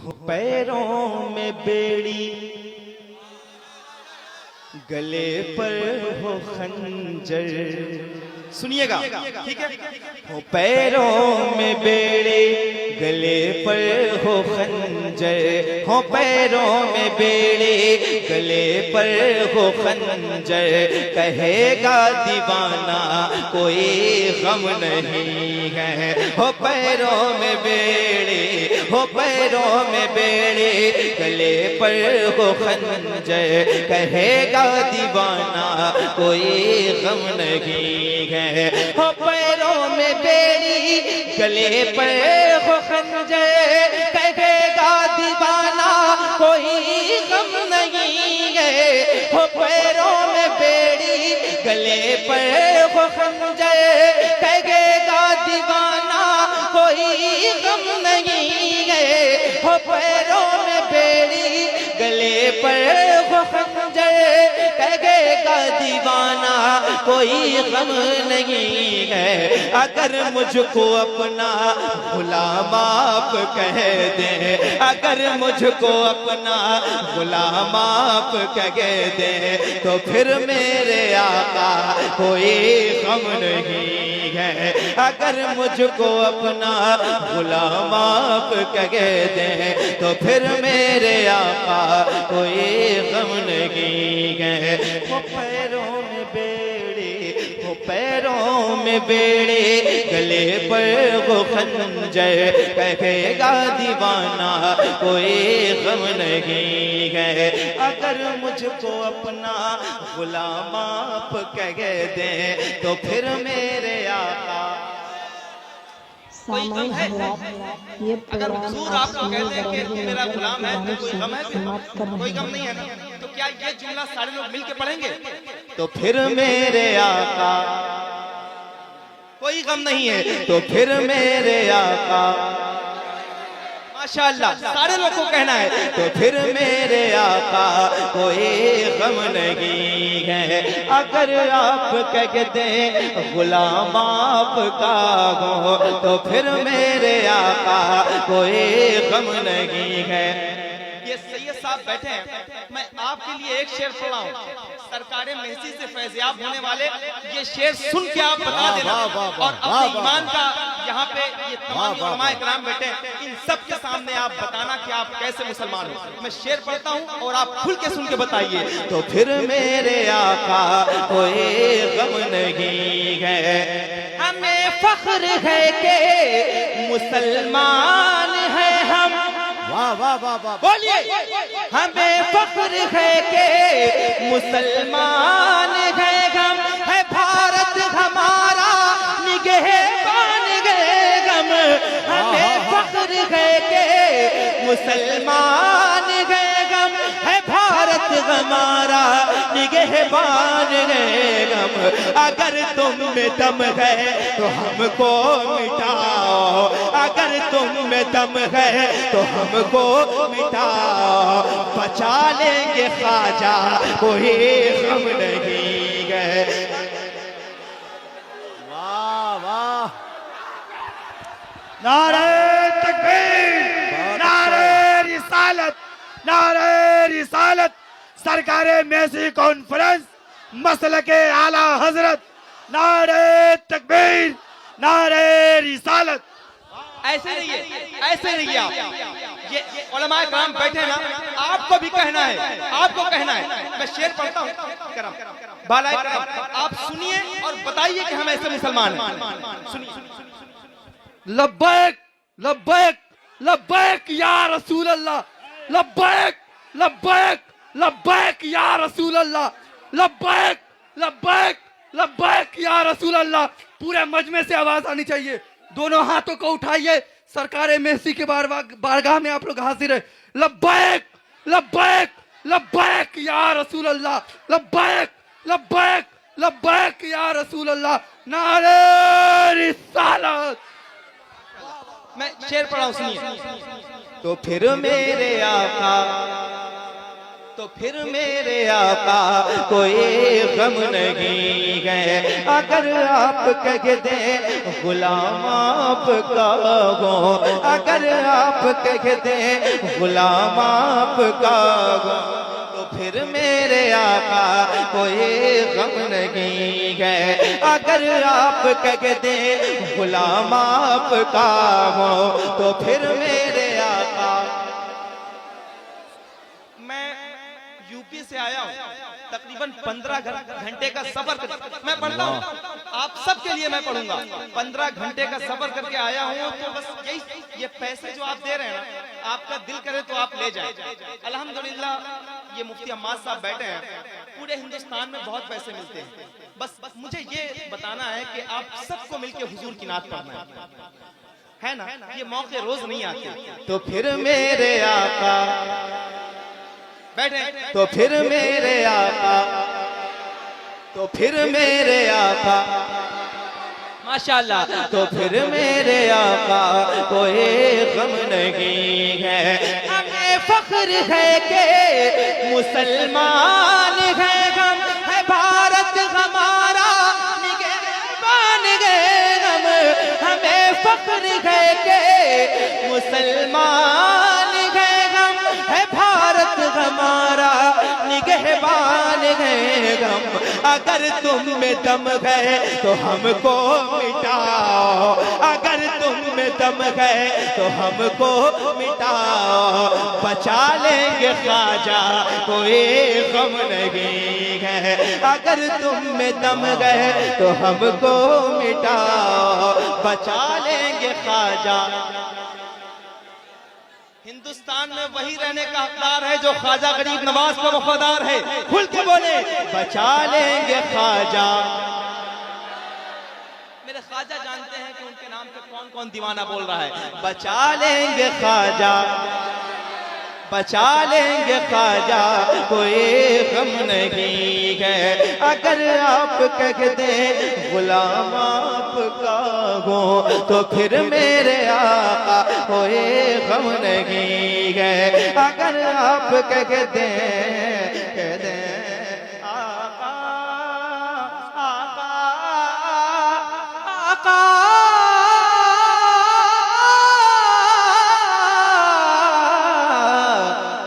पैरों में बेड़ी, गले पर हो खंजर। सुनिएगा, ठीक है। हो पैरों में बेड़ी, गले पर हो खंजर। हो पैरों में बेड़ी, गले पर हो खंजर। कहेगा दीवाना कोई गम नहीं है। हो पैरों में बेड़ी, हो पैरों में बेड़ी, गले पर हो खंजर। कहेगा दीवाना कोई गम नहीं है। हो पैरों में बेड़ी, गले पर हो खंजर। कहेगा दीवाना कोई गम नहीं है। हो पैरों में बेड़ी, गले पर हो खंजर। कहेगा दीवाना कोई गम नहीं है। हो पैरों में बेड़ी, गले पर हो खंजर। कहेगा दीवाना कोई गम नहीं है। अगर मुझको अपना गुलाम आप कह दे, अगर मुझको अपना गुलाम आप कह दे, तो फिर मेरे आका कोई गम नहीं है। अगर मुझको अपना गुलाम आप कह दे, तो फिर मेरे आका कोई गम नहीं है। वो पैरों में बेड़ी, वो पैरों में बेड़ी, गले पर वो खंजर। कहेगा दीवाना कोई गम नहीं है। अगर मुझको अपना गुलाम आप कह दे, तो फिर मेरे आका कोई गम है? अगर हुजूर आपको कहते हैं कि तू मेरा गुलाम है, तो कोई गम है? कोई गम नहीं है ना? तो क्या ये जुमला सारे लोग मिलके पढ़ेंगे? तो फिर मेरे आका कोई गम नहीं है। तो फिर मेरे आका, माशाअल्लाह, सारे लोग को कहना है। तो फिर मेरे आका कोई गम नहीं है। अगर आप कहते गुलाम आपका हो, तो फिर मेरे आका कोई गम नहीं है। ये सैयद साहब बैठे हैं, मैं आपके लिए एक शेर पढ़ा हूँ। सरकारे महसी से फैज़याब होने वाले ये शेर सुन के आप बता देना, और अपने ईमान का यहाँ पे ये तमाम उलमाए किराम बैठे हैं, इन सब के सामने आप बताना कि आप कैसे मुसलमान हो। मैं शेर पढ़ता हूँ और आप खुल के सुन के बताइए। तो फिर मेरे आका कोई गम नहीं है। हमें फख्र है कि मुसलमान है हम। वाह वाह वाह वाह, बोलिए। हमें फख्र है कि मुसलमान है हम। है भारत हमारा निगहबान है गम। हमें फख्र है कि मुसलमान है गम। है भारत हमारा निगहबान है गम। अगर तुम में दम है तो हमको मिटाओ। अगर तुम में दम है तो हमको मिटाओ। बचा लेंगे ख्वाजा कोई गम नहीं है। वाह वाह, नारे तकबीर, नारे रिसालत, नारे रिसालत। सरकारे महसी कॉन्फ्रेंस, मसलके आला हजरत। नारे तकबीर, नारे रिसालत। ऐसे रहिए, ऐसे रहिए आप। ये उलमाए किराम बैठे ना, आपको भी कहना है, आपको कहना है। मैं शेर पढ़ता हूँ, बालाए किराम, आप सुनिए और बताइए कि हम ऐसे मुसलमान हैं। सुनिए। लब्बैक लब्बैक लब्बैक या रसूल अल्लाह, लब्बैक लब्बैक लब्बैक या रसूल अल्लाह, लब्बैक लब्बैक लब्बैक या रसूल अल्लाह। पूरे मजमे से आवाज आनी चाहिए। दोनों हाथों को उठाइए। सरकारे महसी के बारगाह में आप लोग हाजिर है। लब्बैक लब्बैक लब्बैक या रसूल अल्लाह, लब्बैक लब्बैक लब्बैक या रसूल अल्लाह। नारे रिसालत। मैं शेर पढ़ा हूँ, सुनिए। तो फिर मेरे आका तो फिर मेरे आका कोई गम नहीं है। अगर आप कह दें गुलाम आपका हो, अगर आप कह दें गुलाम आपका हो, तो फिर मेरे आका कोई गम नहीं है। अगर आप कह दें गुलाम आपका हो, तो फिर मेरे आका। मैं यूपी से आया हूँ, तकरीबन 15 घंटे का सफर कर मैं पढ़ता हूँ, आप सबके लिए मैं पढ़ूंगा। 15 घंटे का सफर करके आया हूँ, तो बस यही ये पैसे जो आप दे रहे हैं ना, आपका दिल करे तो आप ले जाए। अल्हम्दुलिल्लाह ये मुफ्ती अम्माद साहब बैठे हैं, पूरे हिंदुस्तान में बहुत पैसे मिलते हैं। बस मुझे ये बताना है कि आप सबको मिलके हुजूर की नात पढ़ना है ना, ये मौके रोज नहीं आते। तो फिर मेरे आका बैठे, तो फिर मेरे आका, तो फिर मेरे आका माशाल्लाह, तो फिर मेरे आका कोई गम नहीं है। हमें फख्र है कि मुसलमान है, हम है भारत हमारा निगहबान है हम। हमें फख्र है कि मुसलमान है हम, है भारत हमारा निगहबान है हम। अगर तुम में दम है तो हमको मिटाओ, अगर तुम में दम है तो हमको मिटाओ। बचा लेंगे ख्वाजा कोई गम नहीं है। अगर तुम में दम है तो हमको मिटाओ, बचा लेंगे ख्वाजा। हिंदुस्तान में वही रहने का हकदार है जो ख्वाजा गरीब नवाज का वफादार है। खुल के बोले, बचा लेंगे ख्वाजा। मेरे ख्वाजा जानते हैं कि उनके नाम पे कौन कौन दीवाना बोल रहा है। बचा लेंगे ख्वाजा, बचा लेंगे ख्वाजा कोई गम नहीं है। अगर आप कह दें गुलाम आपका हो, तो फिर मेरे आका कोई गम नहीं है। अगर आप कह दें आका, आका, आका,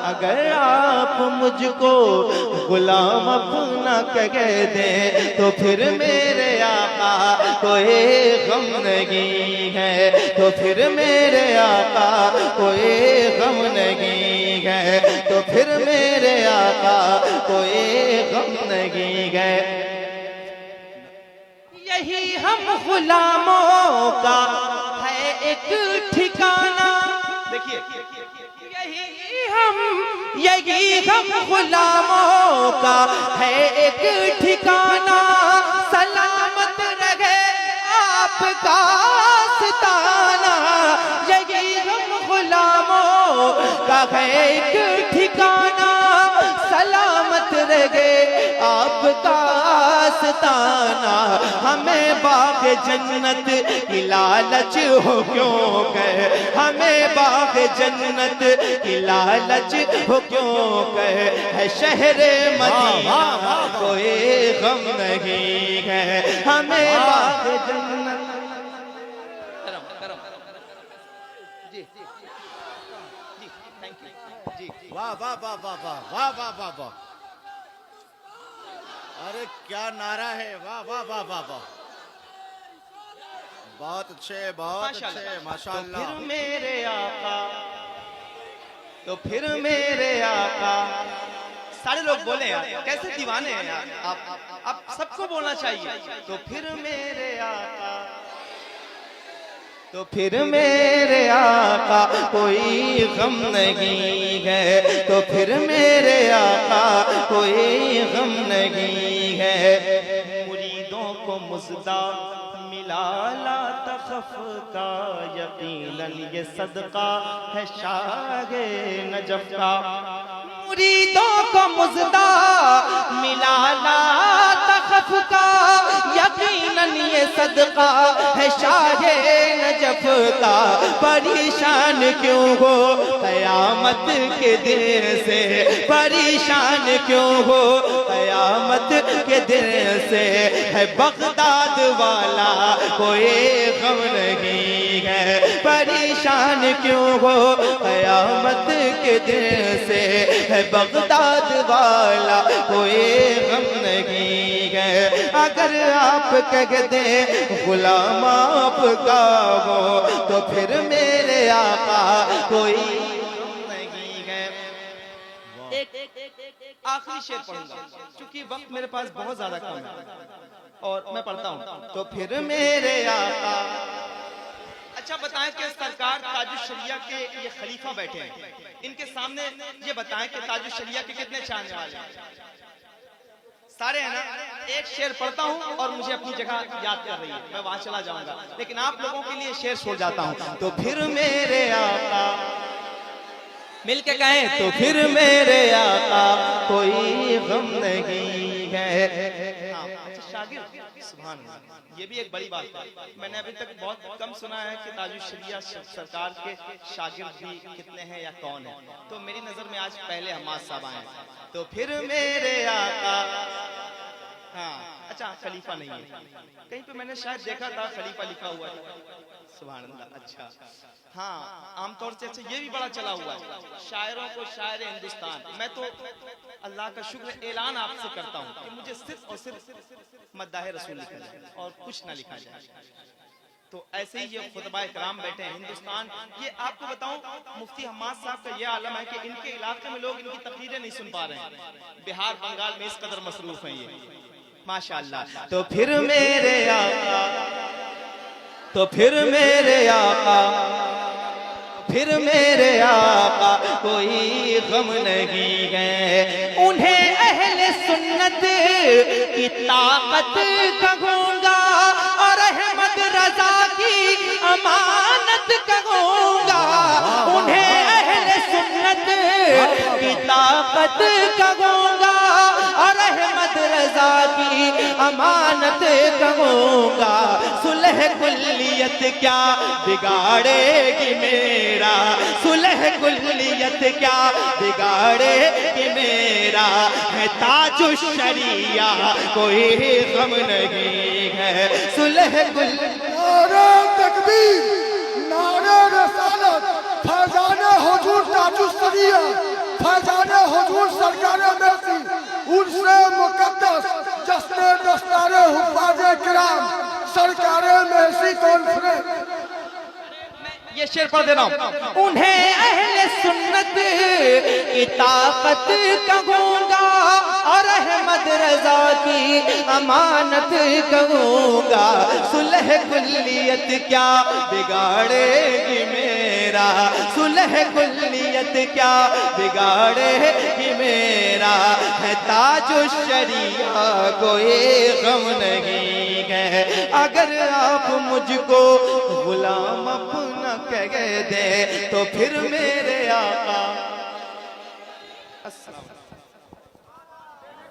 अगर आप मुझको गुलाम अपना कह दें, तो फिर मेरे आका कोई गम नहीं है। तो फिर मेरे आका कोई गम नहीं है। तो फिर मेरे आका कोई गम नहीं है। यही हम गुलामों का है एक ठिकाना। देखिए, यही हम गुलामों का है एक ठिकाना। सलामत रहे आपका आस्ताना। यही हम गुलामों का है एक ठिकाना। सलामत रहे आपका आस्ताना। हमें बाग जन्नत की लालच हो क्यों कहे, हमें बाग जन्नत की लालच हो क्यों कहे। है शहरे मदीना कोई गम नहीं है। हमें बाग जन्नत। वाह वाह वाह वाह वाह वाह वाह वाह वाह, अरे क्या नारा है, वाह वाह वाह वाह वाह, बहुत अच्छे, बहुत अच्छे, माशाअल्लाह। तो फिर मेरे आका, तो फिर मेरे आका। सारे लोग बोले यार, कैसे दीवाने हैं यार आप सबको बोलना चाहिए। तो फिर मेरे आका, तो फिर मेरे आका कोई गम नहीं है। तो फिर मेरे आका कोई गम नहीं है। मुरीदों को मुजदा मिला ला तखफ का, यकीनन ये सदका है शाह नजफ का। मुरीदों को मुज़दा मिला ला तखफ का, यकीनन ये सदका है शाहे नजफ का। परेशान क्यों हो क़यामत के दिन से, परेशान क्यों हो क़यामत के दिन से। है बगदाद वाला कोई गम नहीं है, परेशान क्यों हो क़यामत के दिन से। है बगदाद वाला कोई गम नहीं है। अगर आप कह दें गुलाम आपका हो, तो फिर मेरे आका कोई गम नहीं है। आखिरी शेर पढ़ूंगा क्योंकि वक्त मेरे पास बहुत ज्यादा कम है और मैं पढ़ता हूँ। तो फिर मेरे आका। अच्छा बताएं कि सरकार ताजुश शरिया के ये खलीफा बैठे हैं, इनके सामने ये बताएं कि ताजुश शरिया के कितने चाहने वाले हैं? सारे हैं ना? एक शेर पढ़ता हूँ और मुझे अपनी जगह याद कर रही है, मैं वहां चला जाऊंगा, लेकिन आप लोगों के लिए शेर छोड़ जाता हूँ। तो फिर मेरे आका, मिलके कहें तो फिर मेरे आका कोई गम नहीं है। हाँ, अच्छा शागिर्द, सुभान अल्लाह, ये भी एक बड़ी बात है। मैंने अभी तक बहुत कम सुना है कि ताजुश शरिया सरकार के शागिर्द भी कितने हैं या कौन है, तो मेरी नजर में आज पहले हमाद साहब आए हैं। तो फिर मेरे आका। हाँ, अच्छा खलीफा नहीं है, कहीं पे मैंने शायद देखा था खलीफा लिखा हुआ है। सुभान अल्लाह। अच्छा हाँ, आमतौर से अच्छा ये भी बड़ा चला हुआ है, शायरों को शायर हिंदुस्तान। मैं तो अल्लाह का शुक्र ऐलान आपसे करता हूँ कि मुझे सिर्फ और सिर्फ मद्दाह रसूल लिखा जाए और कुछ ना लिखा जाए। तो ऐसे ही ये खुतबा इकराम बैठे हैं हिंदुस्तान। ये आपको बताऊं, मुफ्ती हम्माद साहब का ये आलम है कि इनके इलाके में लोग इनकी तकरीरें नहीं सुन पा रहे हैं, बिहार बंगाल में इस कदर मसरूफ हैं ये, माशाअल्लाह। तो फिर मेरे आका, तो फिर मेरे आका, फिर मेरे आका कोई गम नहीं है। उन्हें अहले सुन्नत की ताकत कहूंगा और अहमद रजा की अमानत कहूंगा। उन्हें अहले सुन्नत की ताकत कहूंगा और अहमद रजा की अमानत कहूंगा। सुलह कुल्लियत क्या बिगाड़ेगी मेरा, सुलह कुल्लियत क्या बिगाड़ेगी मेरा। है ताजुश शरिया कोई गम नहीं है, सुलह कुल। नारे तकबीर, नारे रसालत, फैजाने हुजूर ताजुश शरिया, फैजाने हुजूर सरकारे मेसी, उर्से मुकद्दस जश्ने दस्तारे हुफ़ाज़े किराम, सरकारे मेसी कॉन्फ्रेंस। ये शेर पढ़ दे रहा हूँ। उन्हें अहले सुन्नत की ताकत कहूंगा और अहमद रजा की अमानत कहूंगा। सुलह कुल्लियत क्या बिगाड़ेगी मेरा, सुलह कुल्लियत क्या बिगाड़ेगी मेरा। है ताजुश शरिया कोई गम नहीं है। अगर आप मुझको गुलाम अपना कह दे, तो फिर मेरे आका।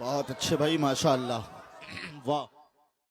बहुत अच्छे भाई, माशाअल्लाह, वाह।